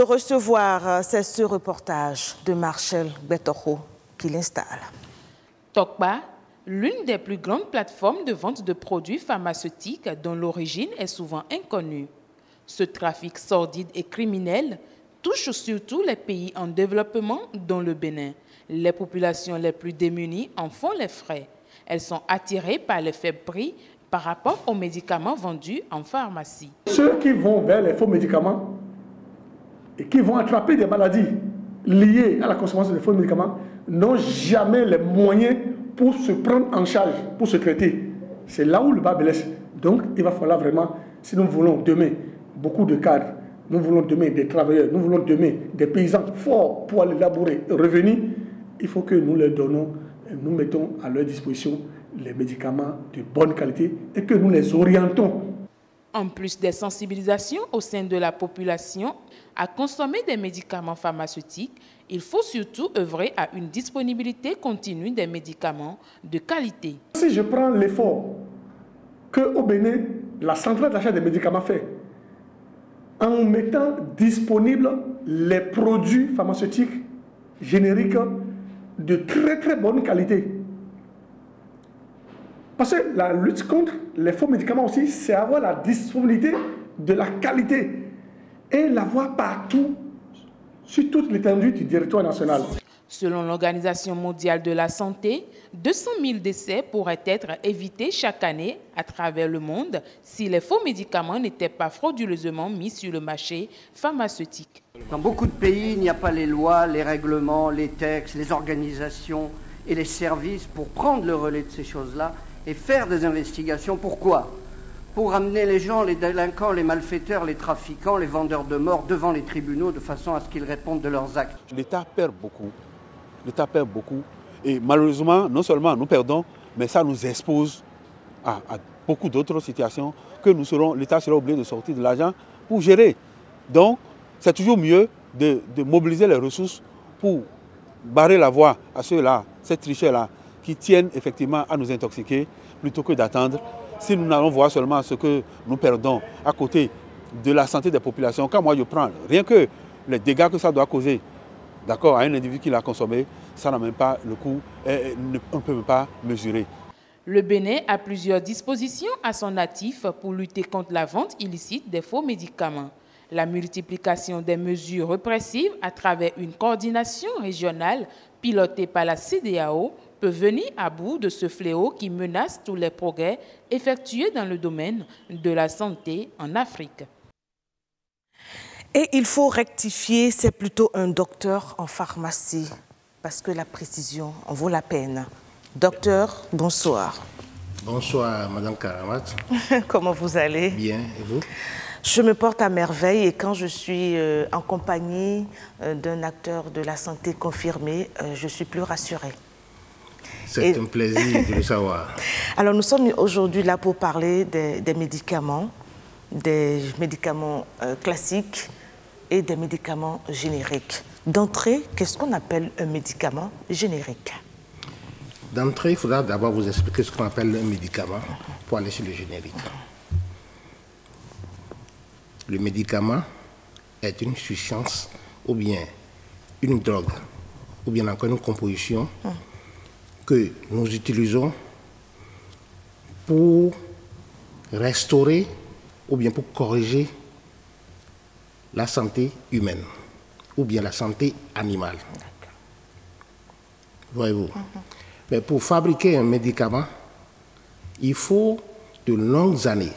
le recevoir, c'est ce reportage de Marcel Betoro qui l'installe. Tokpa, l'une des plus grandes plateformes de vente de produits pharmaceutiques dont l'origine est souvent inconnue. Ce trafic sordide et criminel touche surtout les pays en développement, dont le Bénin. Les populations les plus démunies en font les frais. Elles sont attirées par les faibles prix par rapport aux médicaments vendus en pharmacie. Ceux qui vont vers les faux médicaments et qui vont attraper des maladies liées à la consommation de faux médicaments n'ont jamais les moyens pour se prendre en charge, pour se traiter. C'est là où le bas blesse. Donc, il va falloir vraiment, si nous voulons demain beaucoup de cadres, nous voulons demain des travailleurs, nous voulons demain des paysans forts pour aller labourer et revenir, il faut que nous leur donnons, nous mettons à leur disposition les médicaments de bonne qualité et que nous les orientons. En plus des sensibilisations au sein de la population à consommer des médicaments pharmaceutiques, il faut surtout œuvrer à une disponibilité continue des médicaments de qualité. Si je prends l'effort qu'au Bénin, la centrale d'achat des médicaments fait, en mettant disponibles les produits pharmaceutiques génériques de très très bonne qualité. Parce que la lutte contre les faux médicaments aussi, c'est avoir la disponibilité de la qualité et l'avoir partout, sur toute l'étendue du territoire national. Selon l'Organisation mondiale de la santé, 200 000 décès pourraient être évités chaque année à travers le monde si les faux médicaments n'étaient pas frauduleusement mis sur le marché pharmaceutique. Dans beaucoup de pays, il n'y a pas les lois, les règlements, les textes, les organisations et les services pour prendre le relais de ces choses-là et faire des investigations. Pourquoi ? Pour amener les gens, les délinquants, les malfaiteurs, les trafiquants, les vendeurs de mort devant les tribunaux de façon à ce qu'ils répondent de leurs actes. L'État perd beaucoup. L'État perd beaucoup. Et malheureusement, non seulement nous perdons, mais ça nous expose à beaucoup d'autres situations que l'État sera obligé de sortir de l'argent pour gérer. Donc, c'est toujours mieux de mobiliser les ressources pour barrer la voie à ceux-là, ces tricheurs-là, qui tiennent effectivement à nous intoxiquer, plutôt que d'attendre. Si nous allons voir seulement ce que nous perdons à côté de la santé des populations, quand moi je prends rien que les dégâts que ça doit causer, d'accord, à un individu qui l'a consommé, ça n'a même pas le coût, on ne peut même pas mesurer. Le Bénin a plusieurs dispositions à son actif pour lutter contre la vente illicite des faux médicaments. La multiplication des mesures répressives à travers une coordination régionale pilotée par la CEDEAO peut venir à bout de ce fléau qui menace tous les progrès effectués dans le domaine de la santé en Afrique. Et il faut rectifier, c'est plutôt un docteur en pharmacie, parce que la précision en vaut la peine. Docteur, bonsoir. Bonsoir, Madame Karamat. Comment vous allez? Bien, et vous? Je me porte à merveille et quand je suis en compagnie d'un acteur de la santé confirmé, je suis plus rassurée. C'est un plaisir de le savoir. Alors nous sommes aujourd'hui là pour parler des médicaments classiques et des médicaments génériques. D'entrée, qu'est-ce qu'on appelle un médicament générique? D'entrée, il faudra d'abord vous expliquer ce qu'on appelle un médicament pour aller sur le générique. Le médicament est une substance ou bien une drogue ou bien encore une composition que nous utilisons pour restaurer ou bien pour corriger la santé humaine ou bien la santé animale. Voyez-vous. Mais pour fabriquer un médicament, il faut de longues années,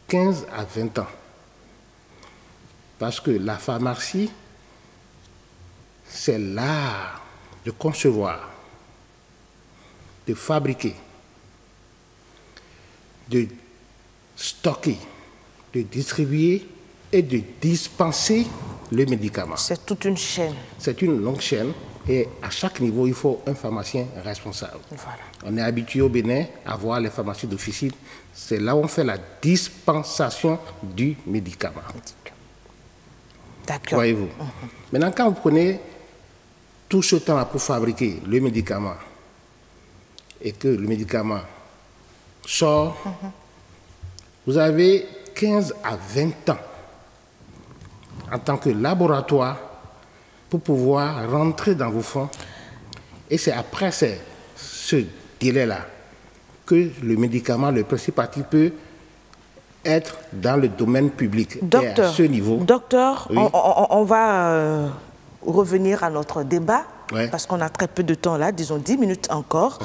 15 à 20 ans. Parce que la pharmacie, c'est l'art de concevoir, de fabriquer, de stocker, de distribuer et de dispenser le médicament. C'est toute une chaîne. C'est une longue chaîne et à chaque niveau, il faut un pharmacien responsable. Voilà. On est habitué au Bénin à voir les pharmacies d'officine. C'est là où on fait la dispensation du médicament. D'accord. Voyez-vous. Maintenant, quand vous prenez tout ce temps pour fabriquer le médicament et que le médicament sort, vous avez 15 à 20 ans en tant que laboratoire pour pouvoir rentrer dans vos fonds. Et c'est après ce délai-là que le médicament, le principe actif peut être dans le domaine public. Docteur, et à ce niveau, docteur, oui. on va revenir à notre débat, Ouais. parce qu'on a très peu de temps là, disons 10 minutes encore.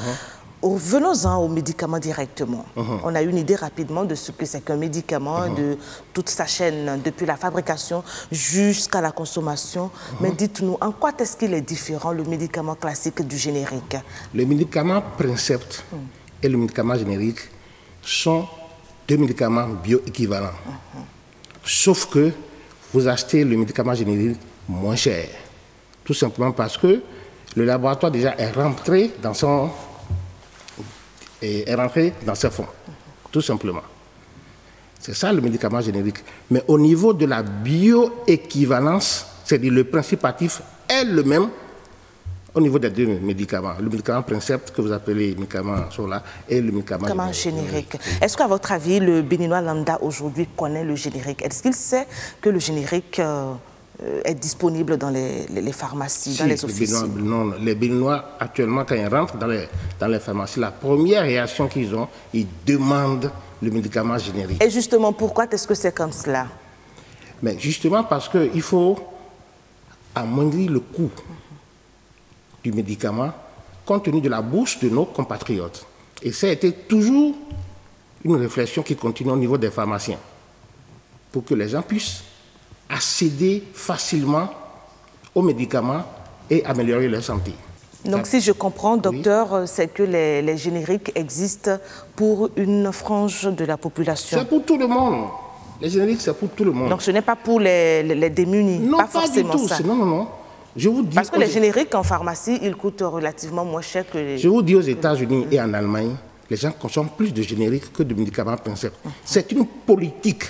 Venons-en aux médicaments directement. On a une idée rapidement de ce que c'est qu'un médicament, de toute sa chaîne, depuis la fabrication jusqu'à la consommation. Mais dites-nous, en quoi est-ce qu'il est différent, le médicament classique du générique? Le médicament Princept et le médicament générique sont deux médicaments bioéquivalents. Sauf que vous achetez le médicament générique moins cher. Tout simplement parce que le laboratoire déjà est rentré dans ses fonds. Tout simplement. C'est ça le médicament générique. Mais au niveau de la bioéquivalence, c'est-à-dire le principe actif est le même au niveau des deux médicaments. Le médicament Princept que vous appelez médicament Sola et le médicament générique. Est-ce qu'à votre avis, le Béninois lambda aujourd'hui connaît le générique? Est-ce qu'il sait que le générique est disponible dans les pharmacies, dans les officines? Non, les Béninois, actuellement, quand ils rentrent dans les pharmacies, la première réaction qu'ils ont, ils demandent le médicament générique. Et justement, pourquoi est-ce que c'est comme cela? Mais justement parce qu'il faut amoindrir le coût du médicament compte tenu de la bourse de nos compatriotes. Et ça a été toujours une réflexion qui continue au niveau des pharmaciens pour que les gens puissent accéder facilement aux médicaments et améliorer leur santé. Donc si je comprends, docteur, c'est que les génériques existent pour une frange de la population. C'est pour tout le monde. Les génériques, c'est pour tout le monde. Donc ce n'est pas pour les démunis? Non, pas pas forcément du tout. ça. Non. Je vous dis, parce que les génériques en pharmacie, ils coûtent relativement moins cher que les... Je vous dis, aux États-Unis et en Allemagne, les gens consomment plus de génériques que de médicaments Princept. C'est une politique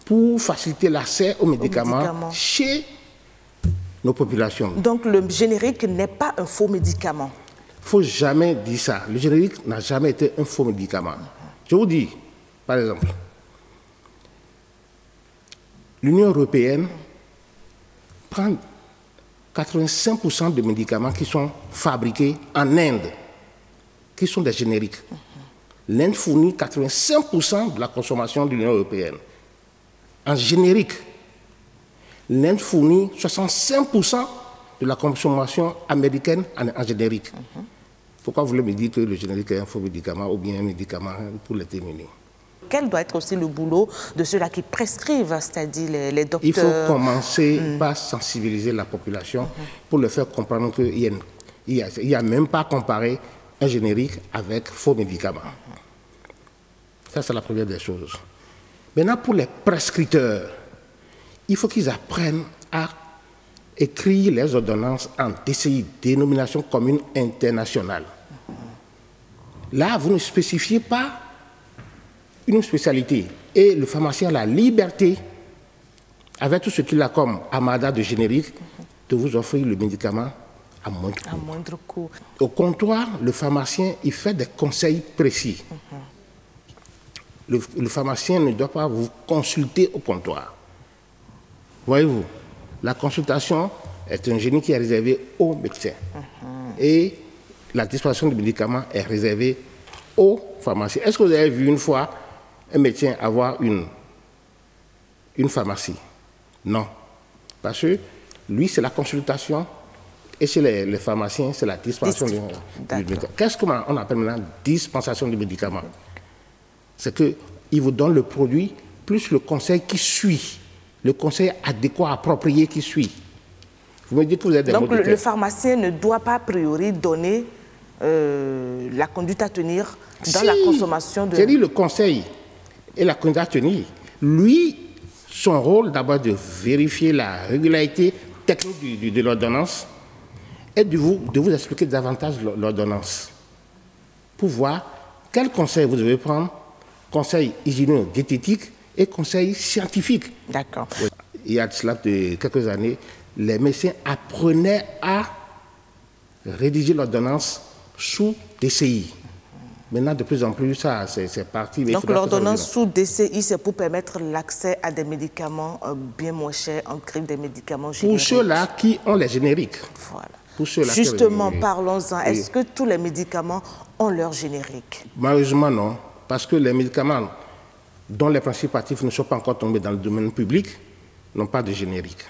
pour faciliter l'accès aux médicaments chez nos populations. Donc le générique n'est pas un faux médicament? Il ne faut jamais dire ça. Le générique n'a jamais été un faux médicament. Je vous dis, par exemple, l'Union européenne prend 85% des médicaments qui sont fabriqués en Inde, qui sont des génériques. L'Inde fournit 85% de la consommation de l'Union européenne. En générique, l'Inde fournit 65% de la consommation américaine en générique. Pourquoi vous voulez me dire que le générique est un faux médicament ou bien un médicament pour les démunis? Quel doit être aussi le boulot de ceux-là qui prescrivent, c'est-à-dire les docteurs? Il faut commencer par sensibiliser la population pour leur faire comprendre qu'il n'y a même pas à comparer un générique avec faux médicaments. Ça, c'est la première des choses. Maintenant, pour les prescripteurs, il faut qu'ils apprennent à écrire les ordonnances en DCI, dénomination commune internationale. Là, vous ne spécifiez pas une spécialité. Et le pharmacien a la liberté, avec tout ce qu'il a comme amada de générique, de vous offrir le médicament à moindre coût. Au comptoir, le pharmacien, il fait des conseils précis. Le pharmacien ne doit pas vous consulter au comptoir. Voyez-vous, la consultation est un génie qui est réservé aux médecins. Et la dispensation de médicaments est réservée aux pharmaciens. Est-ce que vous avez vu une fois un médecin avoir une pharmacie? Non. Parce que lui, c'est la consultation et chez les pharmaciens, c'est la dispensation du médicament. Qu'est-ce qu'on appelle maintenant dispensation de médicaments? C'est qu'il vous donne le produit plus le conseil qui suit, le conseil adéquat, approprié qui suit. Vous me dites que vous êtes des Donc le pharmacien ne doit pas a priori donner la conduite à tenir dans la consommation de... C'est-à-dire le conseil et la conduite à tenir. Lui, son rôle d'abord de vérifier la régularité technique de l'ordonnance et de vous expliquer davantage l'ordonnance pour voir quel conseil vous devez prendre, conseil hygiéno-diététique et conseil scientifique. D'accord. Il y a cela de quelques années, les médecins apprenaient à rédiger l'ordonnance sous DCI, Maintenant, de plus en plus, ça, c'est parti. Donc l'ordonnance sous DCI, c'est pour permettre l'accès à des médicaments bien moins chers, en prix des médicaments génériques. Pour ceux-là qui ont les génériques. Voilà. Pour ceux-là justement, parlons-en. Est-ce que tous les médicaments ont leur générique? Malheureusement, non. Parce que les médicaments dont les principes actifs ne sont pas encore tombés dans le domaine public n'ont pas de générique.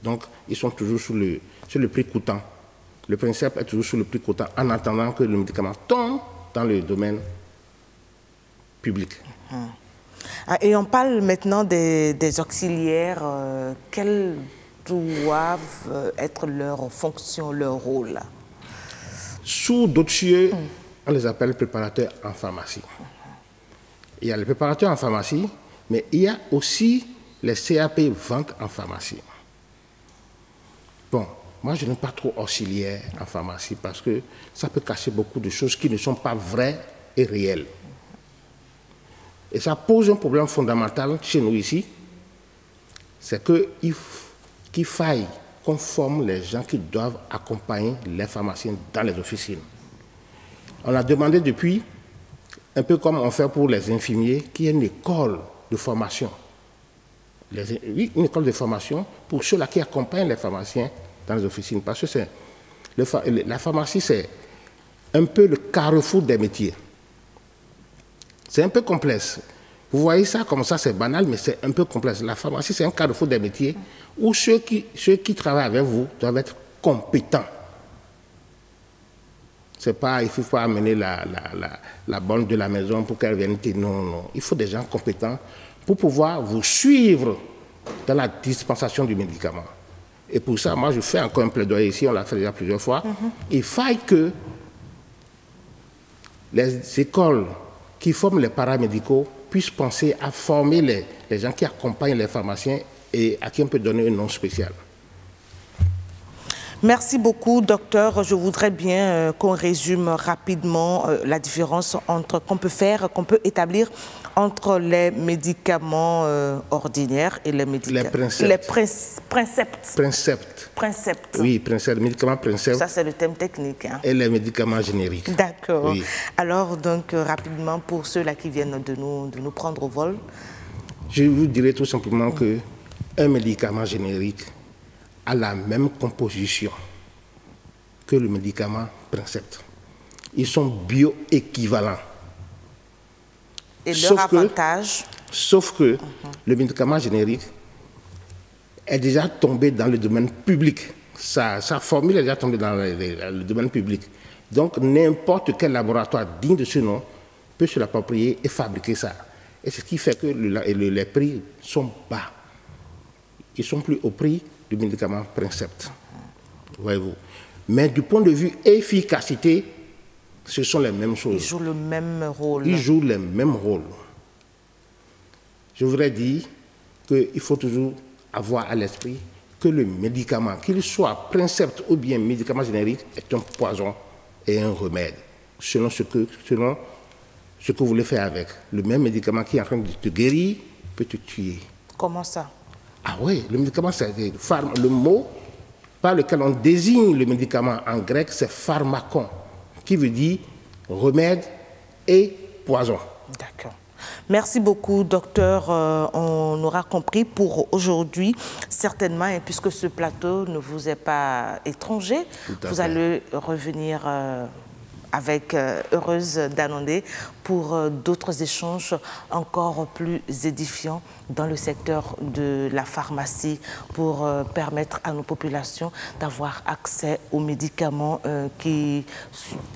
Donc, ils sont toujours sur le prix coûtant. Le principe est toujours sur le prix coûtant en attendant que le médicament tombe dans le domaine public. Et on parle maintenant des auxiliaires. Quelles doivent être leurs fonctions, leur rôle? Sous d'autres cieux, on les appelle préparateurs en pharmacie. Il y a les préparateurs en pharmacie, mais il y a aussi les CAP vente en pharmacie. Bon, moi je n'aime pas trop auxiliaire en pharmacie parce que ça peut cacher beaucoup de choses qui ne sont pas vraies et réelles. Et ça pose un problème fondamental chez nous ici, c'est qu'il faille qu'on forme les gens qui doivent accompagner les pharmaciens dans les officines. On a demandé depuis, un peu comme on fait pour les infirmiers, qu'il y ait une école de formation. Oui, une école de formation pour ceux-là qui accompagnent les pharmaciens dans les officines. Parce que la pharmacie, c'est un peu le carrefour des métiers. C'est un peu complexe. Vous voyez ça comme ça, c'est banal, mais c'est un peu complexe. La pharmacie, c'est un carrefour des métiers où ceux qui travaillent avec vous doivent être compétents. C'est pas, il ne faut pas amener la bonne de la maison pour qu'elle vienne dire non, non. Il faut des gens compétents pour pouvoir vous suivre dans la dispensation du médicament. Et pour ça, moi, je fais encore un plaidoyer ici, on l'a fait déjà plusieurs fois. Il faille que les écoles qui forment les paramédicaux puissent penser à former les gens qui accompagnent les pharmaciens et à qui on peut donner un nom spécial. Merci beaucoup, docteur. Je voudrais bien qu'on résume rapidement la différence qu'on peut établir entre les médicaments ordinaires et les médicaments... Les Princeps. Oui, princeps, médicaments princeps. Ça, c'est le thème technique. Hein. Et les médicaments génériques. D'accord. Oui. Alors, donc, rapidement, pour ceux-là qui viennent de nous prendre au vol. Je vous dirais tout simplement qu'un médicament générique a la même composition que le médicament princeps. Ils sont bioéquivalents. Et leur avantage? Sauf que le médicament générique est déjà tombé dans le domaine public. Sa formule est déjà tombée dans le domaine public. Donc, n'importe quel laboratoire digne de ce nom peut se l'approprier et fabriquer ça. Et c'est ce qui fait que les prix sont bas. Ils sont plus au prix du médicament princeps. Voyez-vous. Mais du point de vue efficacité, ce sont les mêmes choses. Ils jouent le même rôle. Ils jouent le même rôle. Je voudrais dire qu'il faut toujours avoir à l'esprit que le médicament, qu'il soit princeps ou bien médicament générique, est un poison et un remède, selon ce que vous voulez faire avec. Le même médicament qui est en train de te guérir peut te tuer. Comment ça? Ah oui, le médicament, c'est le mot par lequel on désigne le médicament en grec, c'est pharmakon, qui veut dire remède et poison. D'accord. Merci beaucoup, docteur. On aura compris pour aujourd'hui, certainement, et puisque ce plateau ne vous est pas étranger, vous allez revenir avec Heureuse d'Anandé pour d'autres échanges encore plus édifiants dans le secteur de la pharmacie pour permettre à nos populations d'avoir accès aux médicaments qui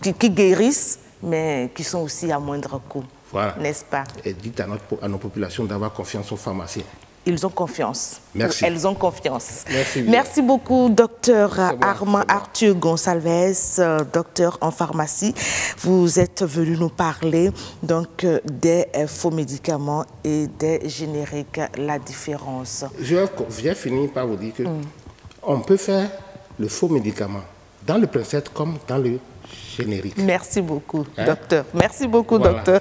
guérissent, mais qui sont aussi à moindre coût. Voilà. N'est-ce pas? Et dites à nos populations d'avoir confiance aux pharmaciens. Ils ont confiance. Merci. Elles ont confiance. Merci, merci beaucoup, docteur Armand Arthur Gonçalves, docteur en pharmacie. Vous êtes venu nous parler donc des faux médicaments et des génériques, la différence. Je viens finir par vous dire que on peut faire le faux médicament dans le principe comme dans le générique. Merci beaucoup, docteur. Merci beaucoup, docteur.